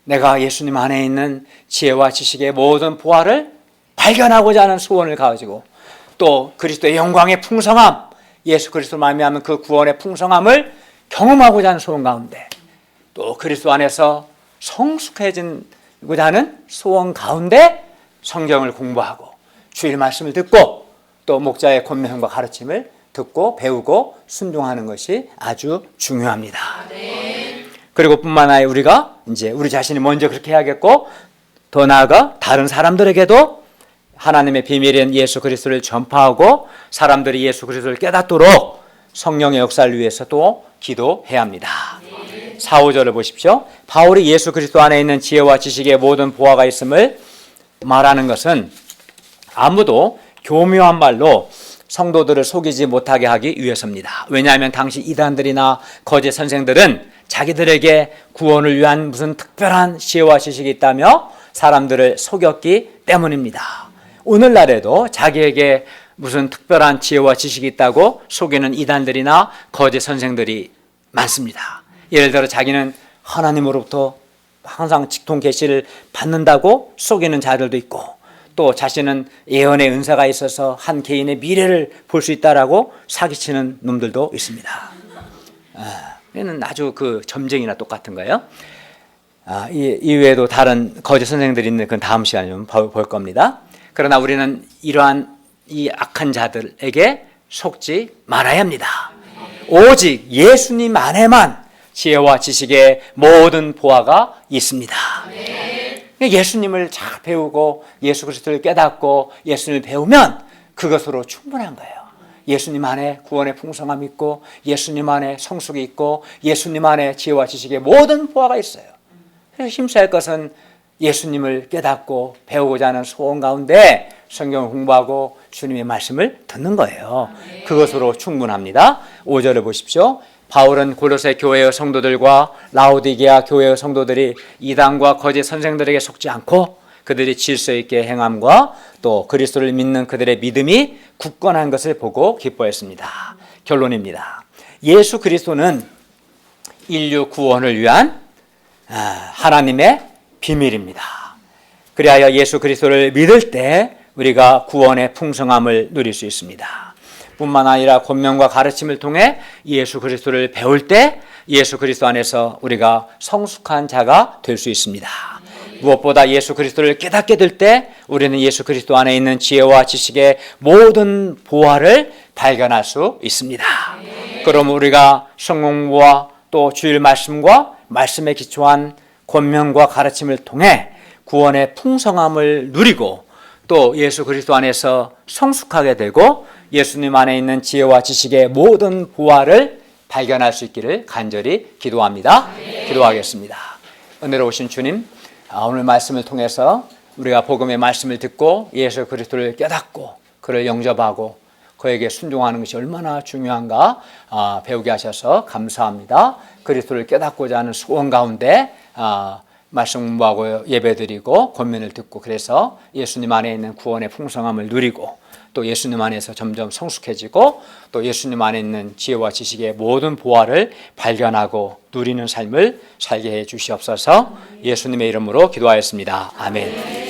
내가 예수님 안에 있는 지혜와 지식의 모든 보화를 발견하고자 하는 소원을 가지고, 또 그리스도의 영광의 풍성함, 예수 그리스도 말미암은 그 구원의 풍성함을 경험하고자 하는 소원 가운데, 또 그리스도 안에서 성숙해지고자 하는 소원 가운데 성경을 공부하고 주일 말씀을 듣고 또 목자의 권면과 가르침을 듣고 배우고 순종하는 것이 아주 중요합니다. 그리고 뿐만 아니라 우리가 이제 우리 자신이 먼저 그렇게 해야겠고, 더 나아가 다른 사람들에게도 하나님의 비밀인 예수 그리스도를 전파하고 사람들이 예수 그리스도를 깨닫도록 성령의 역사를 위해서 또 기도해야 합니다. 4, 5절을 보십시오. 바울이 예수 그리스도 안에 있는 지혜와 지식의 모든 보화가 있음을 말하는 것은 아무도 교묘한 말로 성도들을 속이지 못하게 하기 위해서입니다. 왜냐하면 당시 이단들이나 거짓 선생들은 자기들에게 구원을 위한 무슨 특별한 지혜와 지식이 있다며 사람들을 속였기 때문입니다. 오늘날에도 자기에게 무슨 특별한 지혜와 지식이 있다고 속이는 이단들이나 거짓 선생들이 많습니다. 예를 들어 자기는 하나님으로부터 항상 직통 계시를 받는다고 속이는 자들도 있고, 또 자신은 예언의 은사가 있어서 한 개인의 미래를 볼 수 있다라고 사기치는 놈들도 있습니다. 얘는 아주 그 점쟁이나 똑같은 거예요. 이 외에도 다른 거짓 선생들이 있는 그 다음 시간에 좀 볼 겁니다. 그러나 우리는 이러한 이 악한 자들에게 속지 말아야 합니다. 오직 예수님 안에만 지혜와 지식의 모든 보화가 있습니다. 예수님을 잘 배우고 예수 그리스도를 깨닫고 예수님을 배우면 그것으로 충분한 거예요. 예수님 안에 구원의 풍성함이 있고 예수님 안에 성숙이 있고 예수님 안에 지혜와 지식의 모든 보화가 있어요. 그래서 힘써야 할 것은 예수님을 깨닫고 배우고자 하는 소원 가운데 성경을 공부하고 주님의 말씀을 듣는 거예요. 그것으로 충분합니다. 5절을 보십시오. 바울은 골로새 교회의 성도들과 라오디게아 교회의 성도들이 이단과 거짓 선생들에게 속지 않고 그들이 질서 있게 행함과 또 그리스도를 믿는 그들의 믿음이 굳건한 것을 보고 기뻐했습니다. 결론입니다. 예수 그리스도는 인류 구원을 위한 하나님의 비밀입니다. 그리하여 예수 그리스도를 믿을 때 우리가 구원의 풍성함을 누릴 수 있습니다. 뿐만 아니라 권면과 가르침을 통해 예수 그리스도를 배울 때 예수 그리스도 안에서 우리가 성숙한 자가 될 수 있습니다. 무엇보다 예수 그리스도를 깨닫게 될 때 우리는 예수 그리스도 안에 있는 지혜와 지식의 모든 보화를 발견할 수 있습니다. 그럼 우리가 성공부와 또 주일 말씀과 말씀에 기초한 권면과 가르침을 통해 구원의 풍성함을 누리고 또 예수 그리스도 안에서 성숙하게 되고 예수님 안에 있는 지혜와 지식의 모든 보화를 발견할 수 있기를 간절히 기도합니다. 기도하겠습니다. 은혜로우신 주님, 오늘 말씀을 통해서 우리가 복음의 말씀을 듣고 예수 그리스도를 깨닫고 그를 영접하고 그에게 순종하는 것이 얼마나 중요한가 배우게 하셔서 감사합니다. 그리스도를 깨닫고자 하는 소원 가운데 말씀 공부하고 예배드리고 권면을 듣고 그래서 예수님 안에 있는 구원의 풍성함을 누리고 또 예수님 안에서 점점 성숙해지고 또 예수님 안에 있는 지혜와 지식의 모든 보화를 발견하고 누리는 삶을 살게 해 주시옵소서. 예수님의 이름으로 기도하였습니다. 아멘.